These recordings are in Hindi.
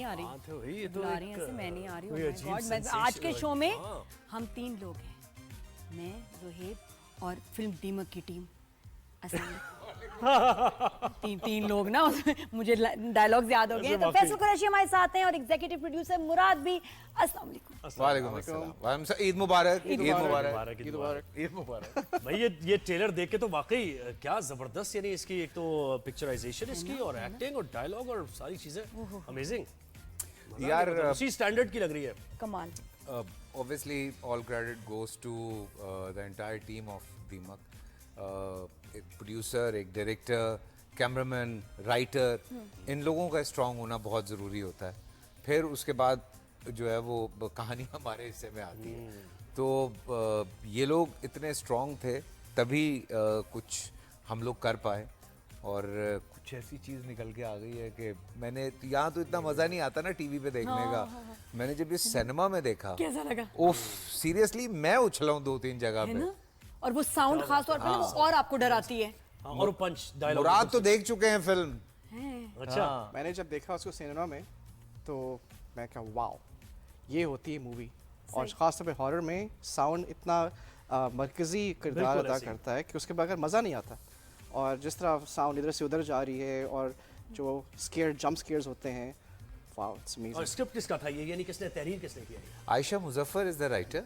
आ रही। हाँ तो ये तो बुला रही हैं ऐसे, मैं नहीं आ रही हूँ। कोई Oh my अजीब God, मैं sensation आज के शो में हाँ। हम 3 लोग हैं, मैं, रोहित और फिल्म दीमक की टीम। तीन लोग ना, उसमें मुझे डायलॉग्स याद हो गए। तो फैसल कुरैशी हमारे साथ हैं और एग्जीक्यूटिव प्रोड्यूसर मुराद भी। अस्सलाम वालेकुम। वालेकुम अस्सलाम। ईद मुबारक। ईद मुबारक। ईद मुबारक। भाई ये ट्रेलर देख के तो वाकई क्या जबरदस्त, यानी इसकी एक तो पिक्चराइजेशन इसकी और एक्टिंग और डायलॉग और सारी चीजें अमेजिंग यार उसी स्टैंडर्ड की लग रही है। कमाल। obviously all credit goes to the entire team of Deemak. एक प्रोड्यूसर, एक डायरेक्टर, कैमरामैन, राइटर, इन लोगों का स्ट्रांग होना बहुत ज़रूरी होता है। फिर उसके बाद जो है वो कहानी हमारे हिस्से में आती है। तो ये लोग इतने स्ट्रांग थे तभी कुछ हम लोग कर पाए और कुछ ऐसी चीज़ निकल के आ गई है कि मैंने यहाँ तो इतना मज़ा नहीं आता ना टीवी पे देखने का। मैंने जब ये सिनेमा में देखा, कैसा लगा? उफ, सीरियसली मैं उछला हूँ 2-3 जगह है पे। ना? और वो साउंड खास तौर पे ना, वो और आपको डराती है। और पंच डायलॉग मुराद तो देख चुके हैं फिल्म। अच्छा मैंने जब देखा उसको सिनेमा में तो मैं कहा वाओ, ये होती है मूवी। और ख़ास तौर पे हॉरर में साउंड इतना मरकज़ी किरदार बिल्कुल अदा ऐसे ही। करता है कि उसके बगैर मज़ा नहीं आता। और जिस तरह साउंड इधर से उधर जा रही है और जो जंप स्केयर्स होते हैं, वाओ इट्स और अमेजिंग। स्क्रिप्ट किसका था ये, यानी किसने तहरीर किसने किया ये? Ayesha Muzaffar is the writer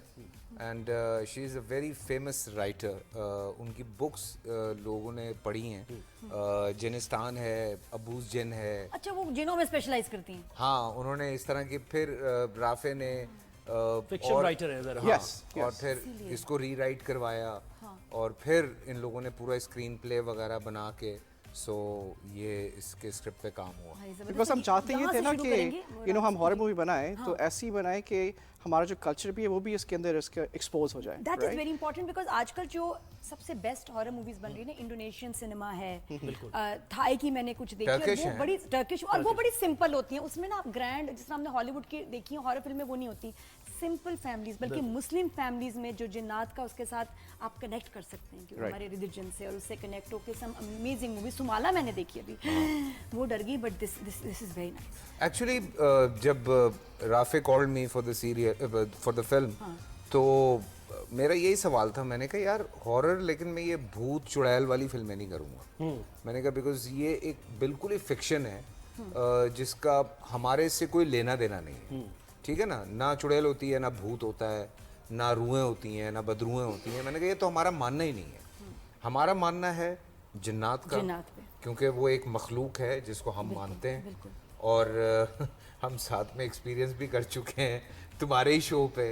and she is a very famous writer. उनकी बुक्स लोगों ने पढ़ी हैं। जिनिस्तान है, अबूज जिन है। अच्छा, वो जिनों में स्पेशलाइज करती हैं। हाँ, उन्होंने इस तरह की फिर राफे ने फिक्शन राइटर है जरा। Yes, और yes. फिर इसको रीराइट करवाया और फिर इन लोगों ने पूरा स्क्रीन प्ले वगैरह बना के ये इसके स्क्रिप्ट पे काम हुआ। बिकॉज हम चाहते ये थे ना कि हम हॉरर मूवी बनाएं तो ऐसी बनाएं कि हमारा जो कल्चर भी है वो भी इसके अंदर इसके एक्सपोज हो जाए। That is very important because आजकल जो सबसे बेस्ट हॉरर मूवीज बन रही है ना, इंडोनेशियन सिनेमा है, थाई की मैंने कुछ देखी और Turkish वो है। बड़ी टर्किश, और वो बड़ी सिंपल होती हैं। उसमें ना आप ग्रैंड, जिस तरह हमने हॉलीवुड की देखी है हॉरर फिल्में, वो नहीं होती। सिंपल फैमिलीज, बल्कि मुस्लिम फैमिलीज में जो जिन्नात का उसके साथ आप कनेक्ट कर सकते हैं कि Right. हमारे रिलीजन से, और उससे कनेक्ट होकर सम अमेजिंग मूवी। सुमाला मैंने देखी अभी, वो डर गई, but this is very nice. Actually जब Rafay called me for the serial for the film, तो मेरा यही सवाल था। मैंने कहा यार हॉरर, लेकिन मैं ये भूत चुड़ैल वाली फिल्में नहीं करूँगा। मैंने कहा बिकॉज ये एक बिल्कुल ही फिक्शन है जिसका हमारे से कोई लेना देना नहीं है। ठीक है ना, ना चुड़ैल होती है, ना भूत होता है, ना रूहें होती हैं, ना बदरूहें होती हैं। मैंने कहा ये तो हमारा मानना ही नहीं है। हमारा मानना है जिन्नात का, जिन्नात पे। क्योंकि वो एक मखलूक है जिसको हम मानते हैं। बिल्कुल। और हम साथ में एक्सपीरियंस भी कर चुके हैं तुम्हारे ही शो पे।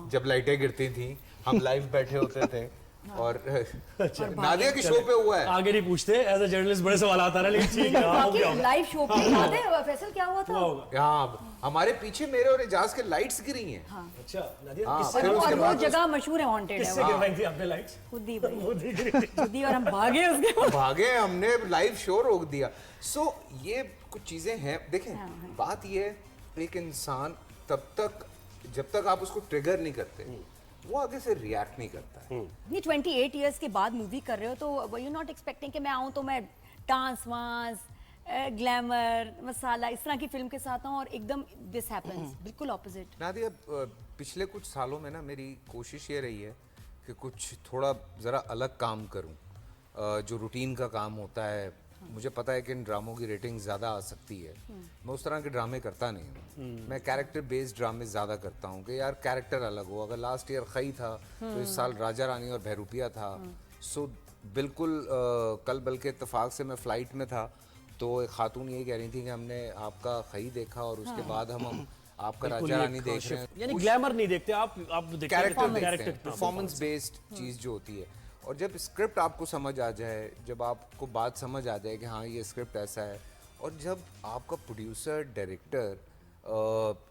जब लाइटें गिरती थी हम लाइव बैठे होते थे। और नादिया के शो पे हुआ है। आगे नहीं पूछते, एज अ जर्नलिस्ट बड़े सवाल आता रहा, लेकिन ठीक है हाँ, हो गया होगा। लाइव शो पे याद है फैसल क्या हुआ था? हुआ होगा। यहाँ हमारे पीछे मेरे और एजाज के लाइट्स गिरी हैं। अच्छा नादिया, हाँ, किससे फिर उसके और वो बाद जगह मशहूर है, हॉन्टेड है किससे वो। गिरवाई थी आपने लाइट्स? खुद ही भाई, वो दिख रही थी। खुद ही, और हम भागे उसके बाद। भागे, हमने लाइव शो रोक दिया। ये कुछ चीजें हैं। देखें, बात ये है, एक इंसान जब तक आप उसको ट्रिगर नहीं करते, वो आगे से रिएक्ट नहीं करता है। ये 28 इयर्स के बाद मूवी कर रहे हो, तो यू नॉट एक्सपेक्टिंग कि मैं आऊँ तो मैं डांस वांस, ग्लैमर, मसाला, इस तरह की फिल्म के साथ आऊँ और एकदम दिस हैपेंस, बिल्कुल ऑपोजिट। नादिया, पिछले कुछ सालों में ना मेरी कोशिश ये रही है कि कुछ थोड़ा ज़रा अलग काम करूं। जो रूटीन का काम होता है, मुझे पता है कि इन ड्रामों की रेटिंग ज़्यादा आ सकती है। मैं उस तरह के ड्रामे करता नहीं हूँ। मैं कैरेक्टर बेस्ड ड्रामे ज़्यादा करता हूँ कि यार कैरेक्टर अलग हो। अगर लास्ट ईयर खई था तो इस साल राजा रानी और बहरूपिया था। बिल्कुल कल बल्कि इत्तेफाक से मैं फ़्लाइट में था तो एक खातून यही कह रही थी कि हमने आपका खई देखा और उसके बाद हम आपका राजा रानी देख रहे हैं। यानी ग्लैमर नहीं देखते आप देखते कैरेक्टर परफॉर्मेंस बेस्ड चीज़ जो होती है। और जब स्क्रिप्ट आपको समझ आ जाए, जब आपको बात समझ आ जाए कि हाँ ये स्क्रिप्ट ऐसा है, और जब आपका प्रोड्यूसर डायरेक्टर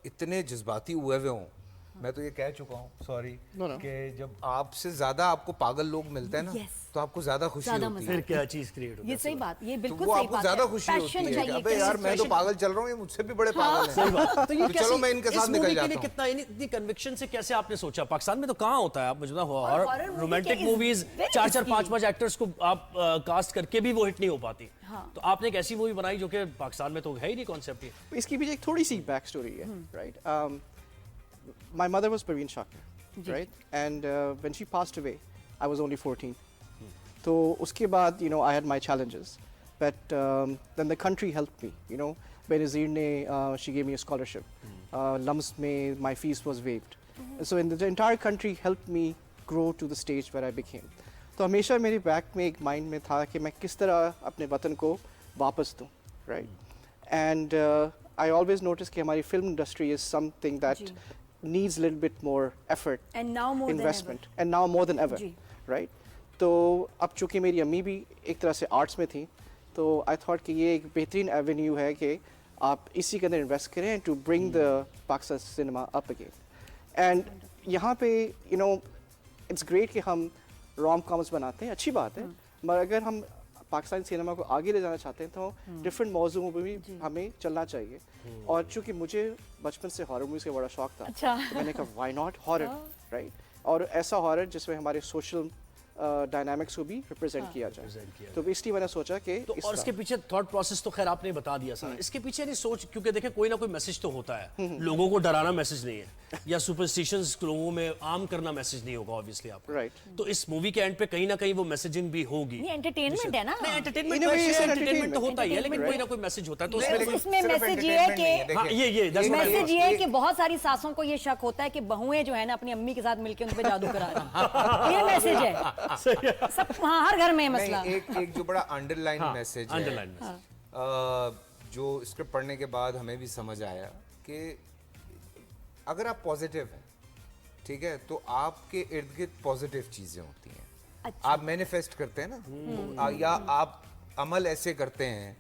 इतने जज्बाती हुए हुए हों मैं तो ये कह चुका हूँ, सॉरी, No, no. कि जब आपसे ज्यादा आपको पागल लोग मिलते हैं ना, Yes. तो आपको ज्यादा खुशी ज्यादा होती मजा है। फिर क्या चीज क्रिएट होती ये है? सही बात, ये तो बिल्कुल वो सही आपको बात ज्यादा है। खुशी होती Passion है कि चाहिए, अबे यार मैं तो passion। पागल चल रहा हूँ, ये मुझसे भी बड़े पागल हैं। सही बात। तो ये तो चलो मैं इनके साथ इस निकल मूवी के जाता लिए हूँ। कितना इतनी कन्विक्शन से कैसे आपने सोचा? पाकिस्तान में तो कहाँ होता है, आप मुझे horror movie रोमांटिक के is movies very 4-4 risky। 5-5 actors को आप कास्ट करके भी वो हिट नहीं हो पाती। हाँ। तो आपने एक ऐसी मूवी बनाई जो कि पाकिस्तान में तो है ही नहीं कॉन्सेप्ट ये। इसकी पीछे एक थोड़ी सी बैक स्टोरी है, right? My mother was Parveen Shakir, right? And when she passed away I was only 14. तो उसके बाद I had my challenges, but then the country helped me. Benazir ने she gave me a scholarship. LUMS में my fees was waived. So in the entire country helped me grow to the stage where I became. तो हमेशा मेरे बैक में एक माइंड में था कि मैं किस तरह अपने वतन को वापस दूँ, right? And I always notice कि हमारी film industry is something that जी। needs a little bit more effort, And now more than investment, ever. and now more than ever, ji. right? तो अब चूंकि मेरी अम्मी भी एक तरह से आर्ट्स में थी, तो आई थॉट कि ये एक बेहतरीन एवेन्यू है कि आप इसी के अंदर इन्वेस्ट करें to bring the Pakistan cinema up again. And यहाँ पे इट्स ग्रेट कि हम रोम कॉम्स बनाते हैं, अच्छी बात है, मगर अगर हम पाकिस्तानी सिनेमा को आगे ले जाना चाहते हैं तो डिफरेंट मौजूओं पर भी हमें चलना चाहिए. और चूंकि मुझे बचपन से हॉरर मूवीज का बड़ा शौक था, अच्छा। तो मैंने कहा व्हाई नॉट हॉरर, राइट? और ऐसा हॉरर जिसमें हमारे सोशल डायनामिक्स को भी रिप्रेजेंट किया Represent जाए. किया तो इसलिए मैंने सोचा कि तो और इसके पीछे थॉट प्रोसेस तो खैर आपने बता दिया सारा। इसके पीछे नहीं सोच, क्योंकि देखें कोई ना कोई मैसेज तो होता है। लोगों को डराना मैसेज नहीं है, या सुपरस्टिशंस लोगों में आम करना मैसेज नहीं होगा ऑब्वियसली आपको। Right. तो इस मूवी के एंड पे कहीं ना कहीं वो मैसेजिंग भी होगी। नहीं, entertainment है ना। नहीं, In a way, it's an entertainment तो होता ही है, लेकिन entertainment, कोई ना कोई मैसेज होता है। तो नहीं, उसमें उसमें मैसेज ये है कि हाँ, ये that's what I message thought। ये है कि बहुत सारी सासों को ये शक होता है कि बहुएं जो है ना अपनी अम्मी के साथ मिलकर उन पे जादू करा रही हैं। ये मैसेज है सब, हाँ, हर घर में है मसला। नहीं, एक जो बड़ा अंडरलाइन मैसेज है, underline message। जो स्क्रिप्ट पढ़ने के बाद हमें भी समझ आया कि अगर आप पॉजिटिव हैं, ठीक है, तो आपके इर्द गिर्द पॉजिटिव चीजें होती हैं। अच्छा। आप मैनिफेस्ट करते हैं ना, या आप अमल ऐसे करते हैं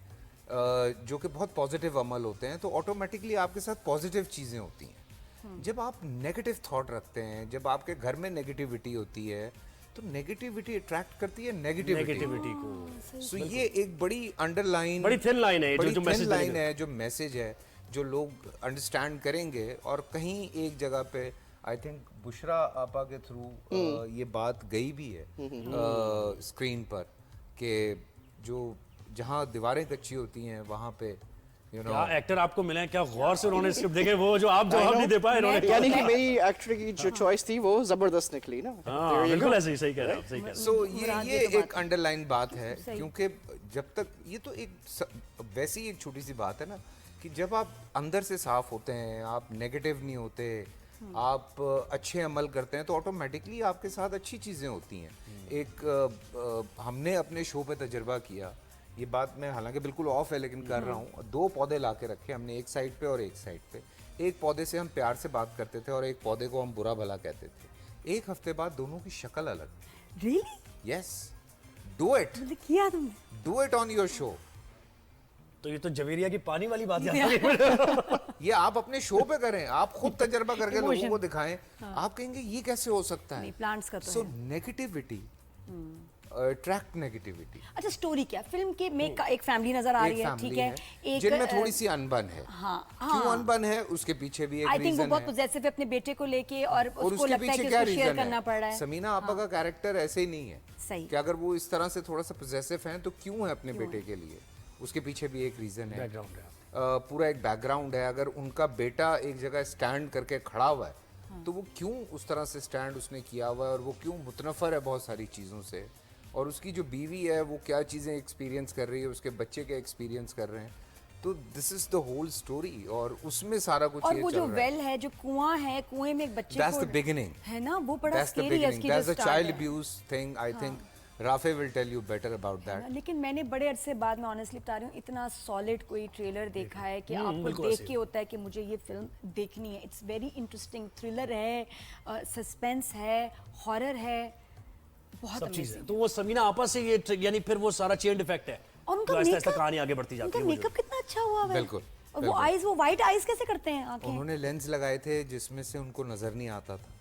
जो कि बहुत पॉजिटिव अमल होते हैं, तो ऑटोमेटिकली आपके साथ पॉजिटिव चीजें होती हैं। जब आप नेगेटिव थॉट रखते हैं, जब आपके घर में नेगेटिविटी होती है, तो नेगेटिविटी अट्रैक्ट करती है नेगेटिविटी नेगेटिविटी को। सो ये एक बड़ी अंडरलाइन, बड़ी thin line है, बड़ी जो thin message line देगा। है, जो मैसेज है, जो लोग अंडरस्टैंड करेंगे। और कहीं एक जगह पे आई थिंक बुशरा आपा के थ्रू ये बात गई भी है स्क्रीन पर, कि जो जहाँ दीवारें कच्ची होती हैं वहाँ पे क्या एक्टर आपको मिले हैं, क्या गौर से उन्होंने स्क्रिप्ट देखे, वो जो आप जवाब नहीं दे पाए उन्होंने। यानी कि मेरी एक्टर की जो चॉइस थी वो जबरदस्त निकली ना. हाँ, There you बिल्कुल go. ऐसे ही, सही कह रहे हैं आप, सही कह रहे हैं। सो मुराद, ये ये तो एक अंडरलाइन बात है, सही। क्योंकि जब तक ये तो वैसी एक छोटी सी बात है ना, कि जब आप अंदर से साफ होते हैं, आप नेगेटिव नहीं होते, आप अच्छे अमल करते हैं, तो ऑटोमेटिकली आपके साथ अच्छी चीज़ें होती हैं। एक हमने अपने शो पे तजर्बा किया, ये बात मैं हालांकि बिल्कुल ऑफ है लेकिन कर रहा हूँ। 2 पौधे ला के रखे हमने, एक साइड पे और एक साइड पे। एक पौधे से हम प्यार से बात करते थे और एक पौधे को हम बुरा भला कहते थे। एक हफ्ते बाद दोनों की शक्ल अलग। रियली यस, डू इट, मतलब किया तुमने? Do it on your show. तो ये तो जवेरिया की पानी वाली बात याद आ रही है। ये आप अपने शो पे करें, आप खुद तजर्बा करके लोगों को दिखाएं। आप कहेंगे ये कैसे हो सकता है। नहीं, plants का तो सो है। Negativity attract negativity. अच्छा, स्टोरी क्या? फिल्म के में एक फैमिली नजर आ रही है, ठीक है, एक जिनमें थोड़ी सी अनबन है। हाँ, क्यों अनबन है उसके पीछे भी एक आई थिंक वो रीजन बहुत है। पॉजेसिव है अपने बेटे को लेके, और और उसको उसके लगता है पीछे कि क्या उसको शेयर रीजन करना पड़ रहा है। है। समीना आपा का कैरेक्टर ऐसे ही नहीं है। सही। कि अगर वो इस तरह से थोड़ा सा पॉजेसिव हैं तो क्यों है अपने बेटे के लिए, उसके पीछे भी एक रीजन है। बैकग्राउंड है। पूरा एक बैकग्राउंड है। अगर उनका बेटा एक जगह स्टैंड करके खड़ा हुआ है तो वो क्यों उस तरह से स्टैंड उसने किया हुआ है, और वो क्यों मुतनफ़र है बहुत सारी चीज़ों से, और उसकी जो बीवी है वो क्या चीज़ें एक्सपीरियंस कर रही है, उसके बच्चे क्या एक्सपीरियंस कर रहे हैं। तो this is the whole story, और उसमें सारा कुछ और ये वो चल जो रहा है। वेल है, जो कुआं है, कुएं में एक बच्चे That's को the beginning. है ना, वो बड़ा That's the स्केरी है beginning. उसकी That's जो the स्टार्ट child है। abuse thing. I think Rafe will tell you better about that. लेकिन मैंने बड़े अरसे बाद, मैं ऑनेस्टली बता रही हूँ, इतना सॉलिड कोई ट्रेलर देखा है कि आपको बिल्कुल देख ऐसे के होता है कि मुझे ये फिल्म देखनी है। इट्स वेरी इंटरेस्टिंग, थ्रिलर है, सस्पेंस है, हॉरर है, बहुत सब चीजें। अमेजिंग। तो वो समीना आपा से ये यानी फिर वो सारा चेन इफेक्ट है, और उनका जो आहिस्ता आहिस्ता makeup- कहानी आगे बढ़ती जाती उनका है। वो जो- मेकअप कितना अच्छा हुआ है। बिल्कुल। और वो आईज, वो वाइट आईज कैसे करते हैं आंखें? उन्होंने लेंस लगाए थे जिसमें से उनको नजर नहीं आता था।